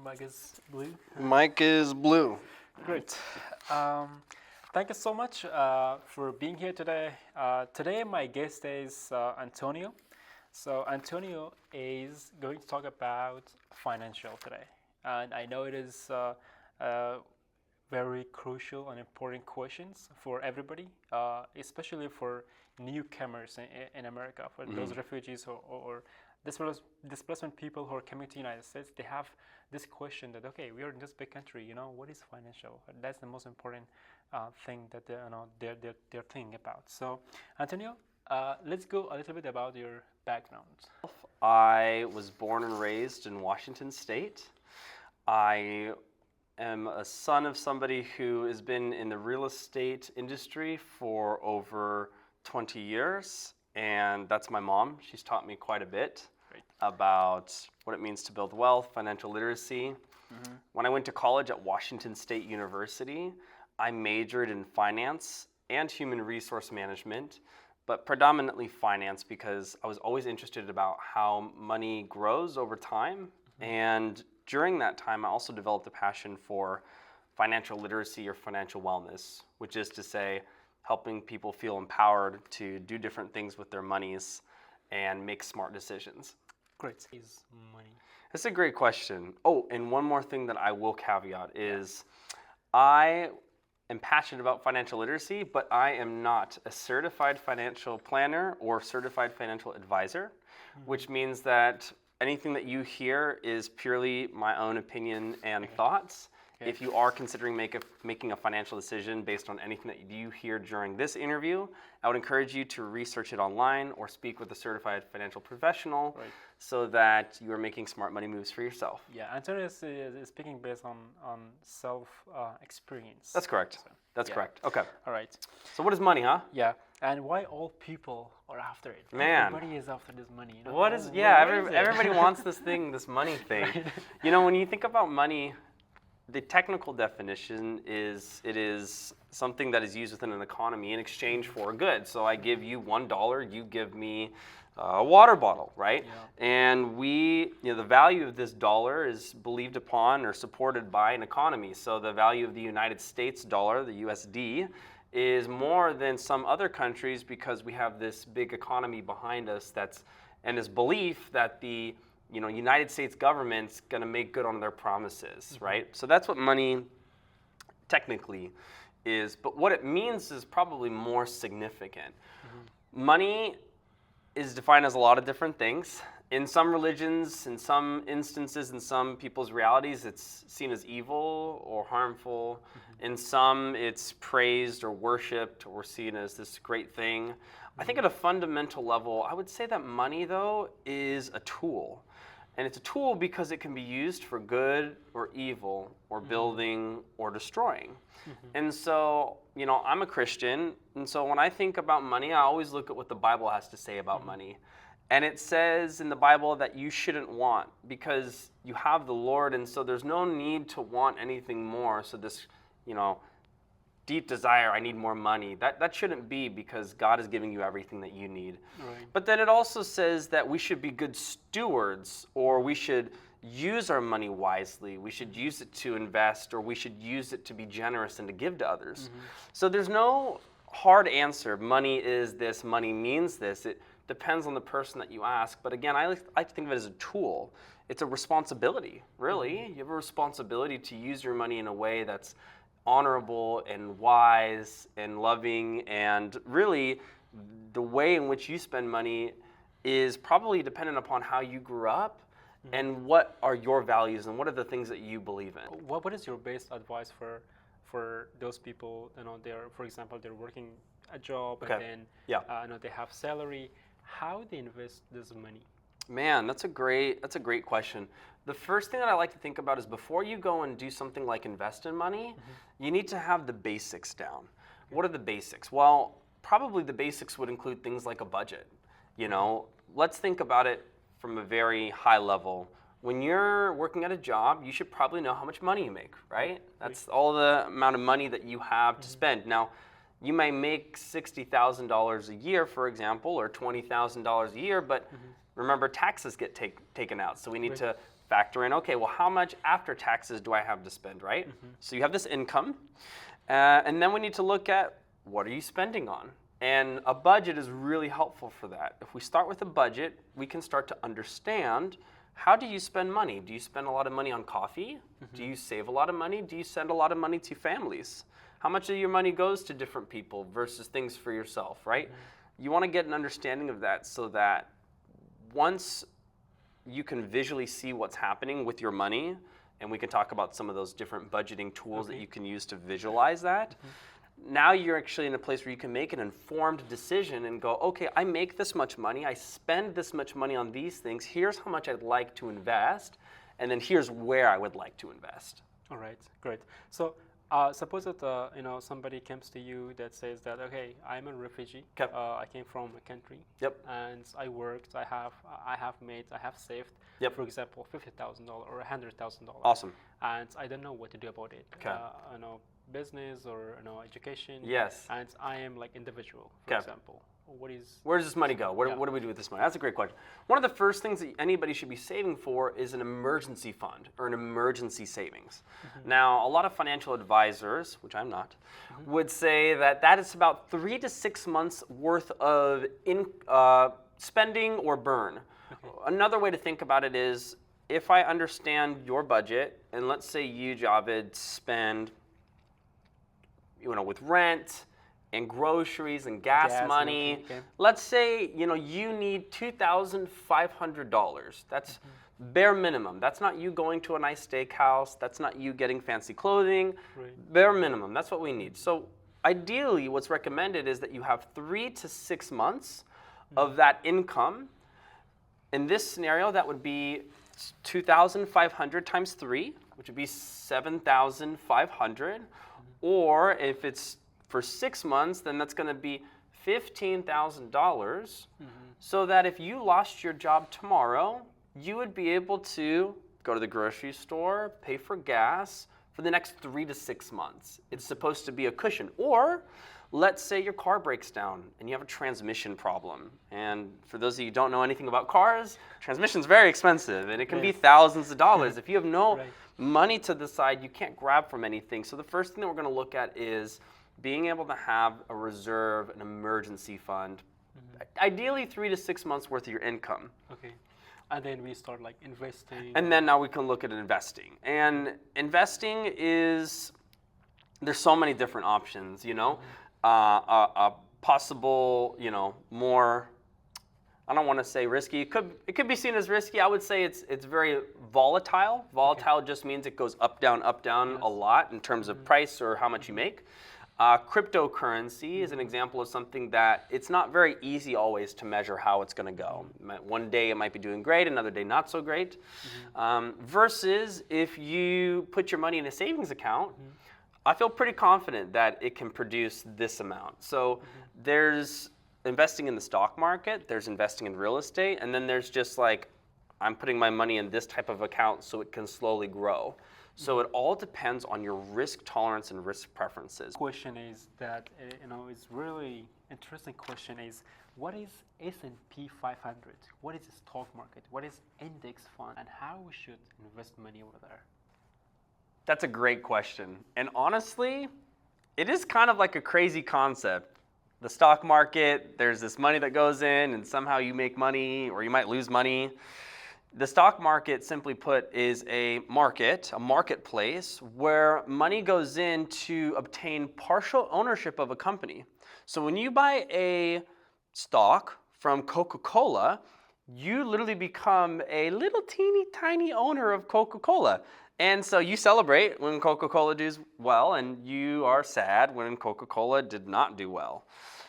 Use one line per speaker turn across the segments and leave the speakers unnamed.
Your mic is blue.
Mic is blue.
Great. Thank you so much for being here today. Today my guest is Antonio. So Antonio is going to talk about financial today, and I know it is very crucial and important questions for everybody, especially for newcomers in America, for those refugees or displacement people who are coming to the United States. They have this question that, okay, we are in this big country, what is financial? That's the most important thing that they're thinking about. So, Antonio, let's go a little bit about your background.
I was born and raised in Washington State. I am a son of somebody who has been in the real estate industry for over 20 years, and that's my mom. She's taught me quite a bit about what it means to build wealth, financial literacy. When I went to college at Washington State University, I majored in finance and human resource management, but predominantly finance because I was always interested about how money grows over time. And during that time, I also developed a passion for financial literacy or financial wellness, which is to say, helping people feel empowered to do different things with their monies and make smart decisions.
Great. Is money?
That's a great question. Oh, and one more thing that I will caveat is I am passionate about financial literacy, but I am not a certified financial planner or certified financial advisor, which means that anything that you hear is purely my own opinion and thoughts. If you are considering making a financial decision based on anything that you hear during this interview, I would encourage you to research it online or speak with a certified financial professional so that you are making smart money moves for yourself.
Yeah, Antonio is speaking based on self experience.
That's correct.
So,
That's correct. Okay.
All right.
So what is money, huh?
Yeah, and why all people are after it?
Man.
Everybody is after this money.
What is?
What
Yeah,
is it?
everybody wants this thing, this money thing. When you think about money, the technical definition is it is something that is used within an economy in exchange for a good. So I give you $1, you give me a water bottle, right?
Yeah.
And the value of this dollar is believed upon or supported by an economy. So the value of the United States dollar, the USD, is more than some other countries because we have this big economy behind us and this belief that the United States government's going to make good on their promises, right? So that's what money technically is, but what it means is probably more significant. Money is defined as a lot of different things. In some religions, in some instances, in some people's realities, it's seen as evil or harmful. In some, it's praised or worshipped or seen as this great thing. I think at a fundamental level, I would say that money, though, is a tool. And it's a tool because it can be used for good or evil or building or destroying. And so, I'm a Christian. And so when I think about money, I always look at what the Bible has to say about money. And it says in the Bible that you shouldn't want because you have the Lord. And so there's no need to want anything more. So this, deep desire, I need more money. That shouldn't be because God is giving you everything that you need.
Right.
But then it also says that we should be good stewards, or we should use our money wisely. We should use it to invest, or we should use it to be generous and to give to others. So there's no hard answer. Money is this, money means this. It depends on the person that you ask. But again, I like to think of it as a tool. It's a responsibility, really. You have a responsibility to use your money in a way that's honorable and wise and loving, and really the way in which you spend money is probably dependent upon how you grew up and what are your values and what are the things that you believe in.
What is your best advice for those people? For example, they're working a job and then they have salary. How they invest this money?
Man, that's a great question. The first thing that I like to think about is before you go and do something like invest in money, you need to have the basics down. What are the basics? Well, probably the basics would include things like a budget. Let's think about it from a very high level. When you're working at a job, you should probably know how much money you make, right? That's all the amount of money that you have to spend. Now, you may make $60,000 a year, for example, or $20,000 a year, but remember, taxes get taken out. So we need to factor in, okay, well, how much after taxes do I have to spend, right? So you have this income, and then we need to look at what are you spending on? And a budget is really helpful for that. If we start with a budget, we can start to understand, how do you spend money? Do you spend a lot of money on coffee? Do you save a lot of money? Do you send a lot of money to families? How much of your money goes to different people versus things for yourself, right? You want to get an understanding of that so that once you can visually see what's happening with your money, and we can talk about some of those different budgeting tools that you can use to visualize that. Now you're actually in a place where you can make an informed decision and go, okay, I make this much money, I spend this much money on these things, here's how much I'd like to invest, and then here's where I would like to invest.
All right, great. So suppose that somebody comes to you that says that, okay, I'm a refugee.
Okay.
I came from a country.
Yep.
And I worked. I have saved.
Yep.
For example, $50,000 or $100,000.
Awesome.
And I don't know what to do about it.
Okay.
Business or education.
Yes.
And I am like individual, for example.
Where does this money go? What do we do with this money? That's a great question. One of the first things that anybody should be saving for is an emergency fund or an emergency savings. Now, a lot of financial advisors, which I'm not, would say that that is about 3 to 6 months worth of spending or burn. Another way to think about it is, if I understand your budget, and let's say you, Javed, spend, with rent and groceries and gas money.
Okay.
Let's say, you need $2,500. That's bare minimum. That's not you going to a nice steakhouse. That's not you getting fancy clothing.
Right.
Bare minimum. That's what we need. So ideally, what's recommended is that you have 3 to 6 months of that income. In this scenario, that would be 2,500 times 3, which would be 7,500. Or if it's for 6 months, then that's going to be $15,000. So that if you lost your job tomorrow, you would be able to go to the grocery store, pay for gas for the next 3 to 6 months. It's supposed to be a cushion. Or let's say your car breaks down and you have a transmission problem. And for those of you who don't know anything about cars, transmission's very expensive and it can be thousands of dollars. If you have no money to the side, you can't grab from anything. So the first thing that we're going to look at is being able to have a reserve, an emergency fund, ideally 3 to 6 months worth of your income.
Okay. And then we start like investing.
And then now we can look at investing. And investing is, there's so many different options, a possible, more, I don't want to say risky. It could be seen as risky. I would say it's very volatile. Volatile just means it goes up, down a lot in terms of price or how much you make. Cryptocurrency is an example of something that it's not very easy always to measure how it's going to go. One day it might be doing great, another day not so great. Versus if you put your money in a savings account, I feel pretty confident that it can produce this amount. So there's investing in the stock market, there's investing in real estate, and then there's just like, I'm putting my money in this type of account so it can slowly grow. So it all depends on your risk tolerance and risk preferences.
Question is that, it's really interesting question is, what is S&P 500? What is the stock market? What is index fund? And how we should invest money over there?
That's a great question. And honestly, it is kind of like a crazy concept. The stock market, there's this money that goes in and somehow you make money or you might lose money. The stock market, simply put, is a marketplace where money goes in to obtain partial ownership of a company. So when you buy a stock from Coca-Cola, you literally become a little teeny tiny owner of Coca-Cola. And so you celebrate when Coca-Cola does well, and you are sad when Coca-Cola did not do well.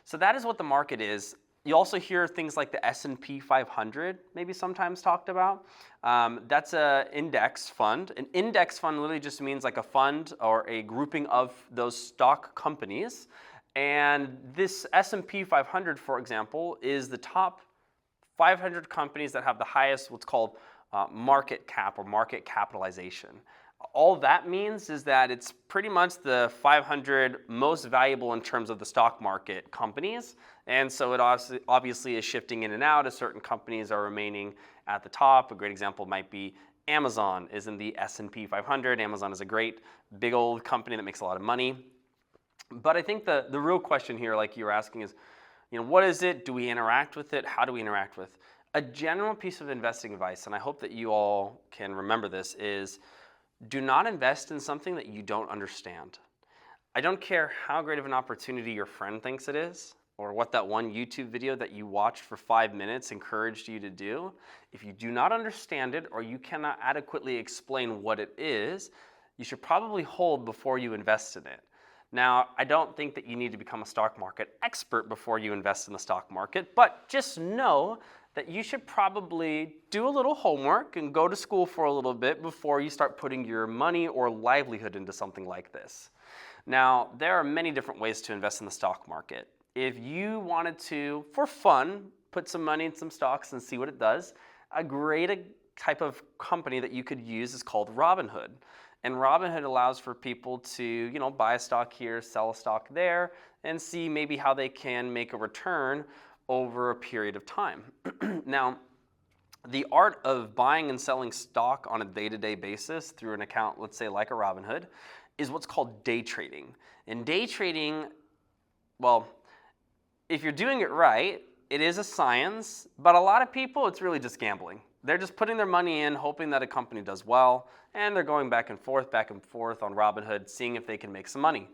So that is what the market is. You also hear things like the S&P 500 maybe sometimes talked about. That's an index fund. An index fund literally just means like a fund or a grouping of those stock companies. And this S&P 500, for example, is the top 500 companies that have the highest what's called market cap or market capitalization. All that means is that it's pretty much the 500 most valuable in terms of the stock market companies. And so it obviously is shifting in and out as certain companies are remaining at the top. A great example might be Amazon is in the S&P 500. Amazon is a great big old company that makes a lot of money. But I think the real question here, like you were asking, is, what is it? Do we interact with it? How do we interact with? A general piece of investing advice, and I hope that you all can remember this, is do not invest in something that you don't understand. I don't care how great of an opportunity your friend thinks it is, or what that one YouTube video that you watched for 5 minutes encouraged you to do. If you do not understand it, or you cannot adequately explain what it is, you should probably hold before you invest in it. Now, I don't think that you need to become a stock market expert before you invest in the stock market, but just know that you should probably do a little homework and go to school for a little bit before you start putting your money or livelihood into something like this. Now, there are many different ways to invest in the stock market. If you wanted to, for fun, put some money in some stocks and see what it does, a great type of company that you could use is called Robinhood. And Robinhood allows for people to, buy a stock here, sell a stock there, and see maybe how they can make a return over a period of time. Now, the art of buying and selling stock on a day-to-day basis through an account, let's say like a Robinhood, is what's called day trading. And day trading, well, if you're doing it right, it is a science, but a lot of people, it's really just gambling. They're just putting their money in, hoping that a company does well, and they're going back and forth on Robinhood, seeing if they can make some money.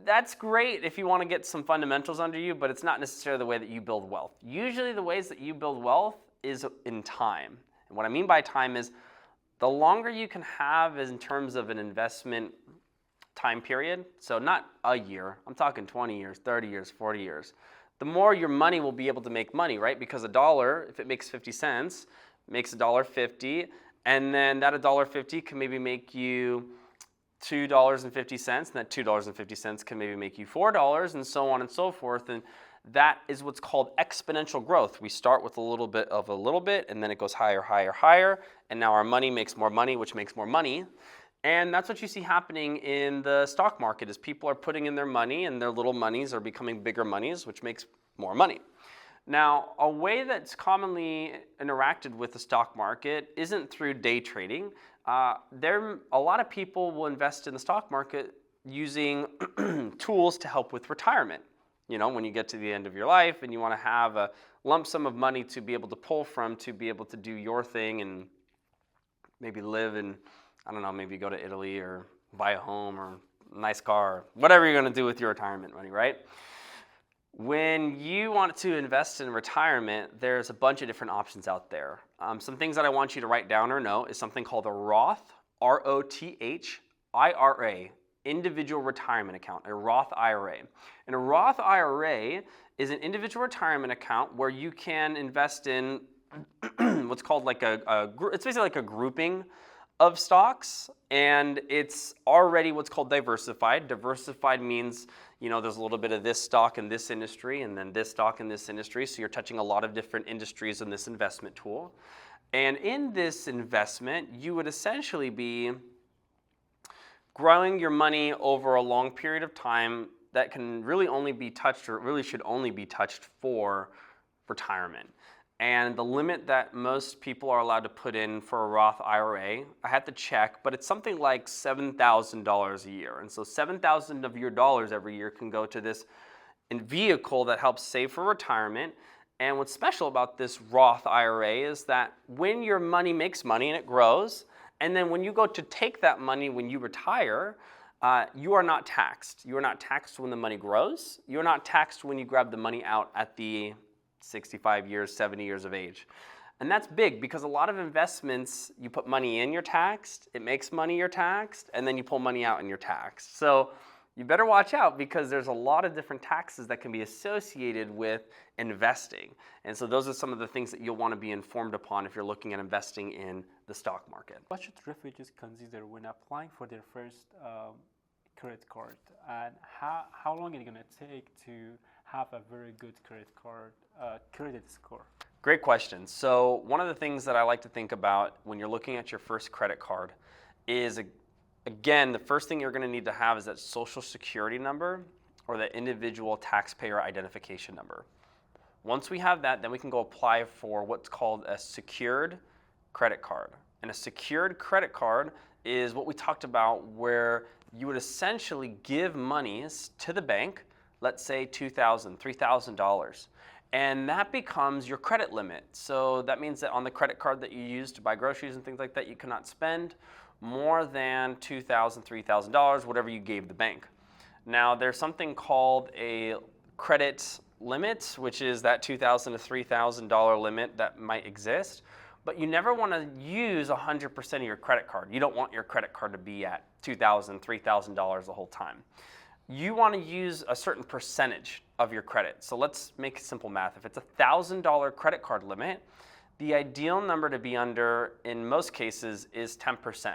That's great if you want to get some fundamentals under you, but it's not necessarily the way that you build wealth. Usually the ways that you build wealth is in time. And what I mean by time is the longer you can have in terms of an investment time period, so not a year, I'm talking 20 years, 30 years, 40 years, the more your money will be able to make money, right? Because a dollar, if it makes 50 cents, makes $1.50, and then that $1.50 can maybe make you $2.50, and that $2.50 can maybe make you $4, and so on and so forth. And that is what's called exponential growth. We start with a little bit of a little bit, and then it goes higher, higher, higher, and now our money makes more money, which makes more money. And that's what you see happening in the stock market, is people are putting in their money, and their little monies are becoming bigger monies, which makes more money. Now, a way that's commonly interacted with the stock market isn't through day trading. A lot of people will invest in the stock market using tools to help with retirement. When you get to the end of your life and you want to have a lump sum of money to be able to pull from to be able to do your thing and maybe live in, I don't know, maybe go to Italy or buy a home or a nice car, whatever you're going to do with your retirement money, right? When you want to invest in retirement, there's a bunch of different options out there. Some things that I want you to write down or know is something called a Roth, R-O-T-H-I-R-A, individual retirement account, a Roth IRA. And a Roth IRA is an individual retirement account where you can invest in what's called like it's basically like a grouping of stocks, and it's already what's called diversified. Diversified means, there's a little bit of this stock in this industry and then this stock in this industry, so you're touching a lot of different industries in this investment tool. And in this investment, you would essentially be growing your money over a long period of time that can really only be touched, or really should only be touched for retirement. And the limit that most people are allowed to put in for a Roth IRA, I had to check, but it's something like $7,000 a year. And so $7,000 of your dollars every year can go to this vehicle that helps save for retirement. And what's special about this Roth IRA is that when your money makes money and it grows, and then when you go to take that money when you retire, you are not taxed. You are not taxed when the money grows. You are not taxed when you grab the money out at the 65 years, 70 years of age. And that's big because a lot of investments, you put money in, you're taxed, it makes money, you're taxed, and then you pull money out and you're taxed. So you better watch out because there's a lot of different taxes that can be associated with investing. And so those are some of the things that you'll want to be informed upon if you're looking at investing in the stock market.
What should refugees consider when applying for their first credit card? And how long is it going to take to have a very good credit score?
Great question. So one of the things that I like to think about when you're looking at your first credit card is, again, the first thing you're going to need to have is that social security number or the individual taxpayer identification number. Once we have that, then we can go apply for what's called a secured credit card. And a secured credit card is what we talked about, where you would essentially give monies to the bank, let's say $2,000, $3,000. And that becomes your credit limit. So that means that on the credit card that you use to buy groceries and things like that, you cannot spend more than $2,000, $3,000, whatever you gave the bank. Now, there's something called a credit limit, which is that $2,000 to $3,000 limit that might exist. But you never want to use 100% of your credit card. You don't want your credit card to be at $2,000, $3,000 the whole time. You want to use a certain percentage of your credit. So let's make simple math. If it's a $1,000 credit card limit, the ideal number to be under in most cases is 10%.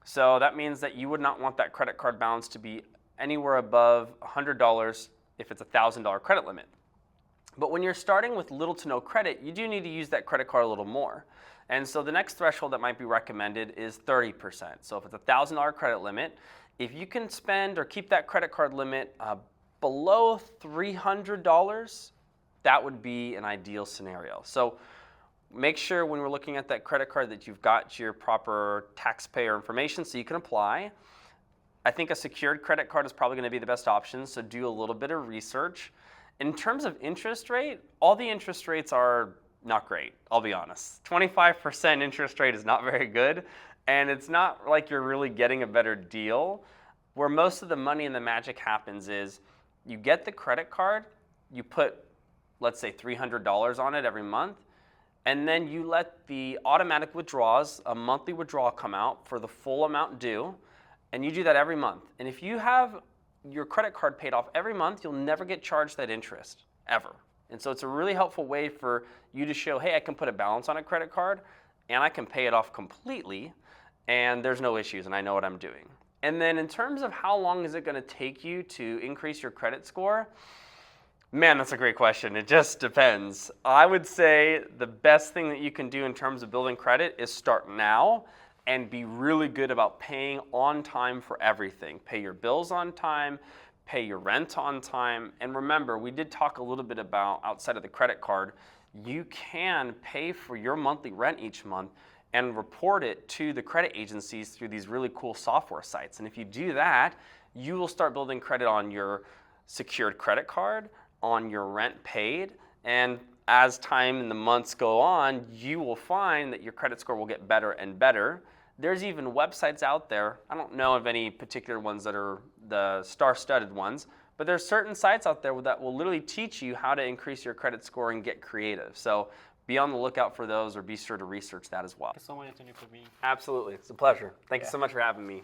So that means that you would not want that credit card balance to be anywhere above $100 if it's a $1,000 credit limit. But when you're starting with little to no credit, you do need to use that credit card a little more. And so the next threshold that might be recommended is 30%. So if it's a $1,000 credit limit, if you can spend or keep that credit card limit below $300, that would be an ideal scenario. So make sure when we're looking at that credit card that you've got your proper taxpayer information so you can apply. I think a secured credit card is probably going to be the best option, so do a little bit of research. In terms of interest rate, all the interest rates are not great, I'll be honest. 25% interest rate is not very good, and it's not like you're really getting a better deal. Where most of the money and the magic happens is you get the credit card, you put, let's say, $300 on it every month, and then you let the automatic withdrawals, a monthly withdrawal, come out for the full amount due, and you do that every month. And if you have your credit card paid off every month, you'll never get charged that interest, ever. And so it's a really helpful way for you to show, hey, I can put a balance on a credit card, and I can pay it off completely, and there's no issues, and I know what I'm doing. And then in terms of how long is it going to take you to increase your credit score, man, that's a great question. It just depends. I would say the best thing that you can do in terms of building credit is start now and be really good about paying on time for everything. Pay your bills on time, pay your rent on time. And remember, we did talk a little bit about, outside of the credit card, you can pay for your monthly rent each month and report it to the credit agencies through these really cool software sites. And if you do that, you will start building credit on your secured credit card, on your rent paid, and as time and the months go on, you will find that your credit score will get better and better. There's even websites out there, I don't know of any particular ones that are the star-studded ones, but there's certain sites out there that will literally teach you how to increase your credit score and get creative. So be on the lookout for those, or be sure to research that as well.
Thank you so much, Anthony, for being.
Absolutely, it's a pleasure. Thank you so much for having me.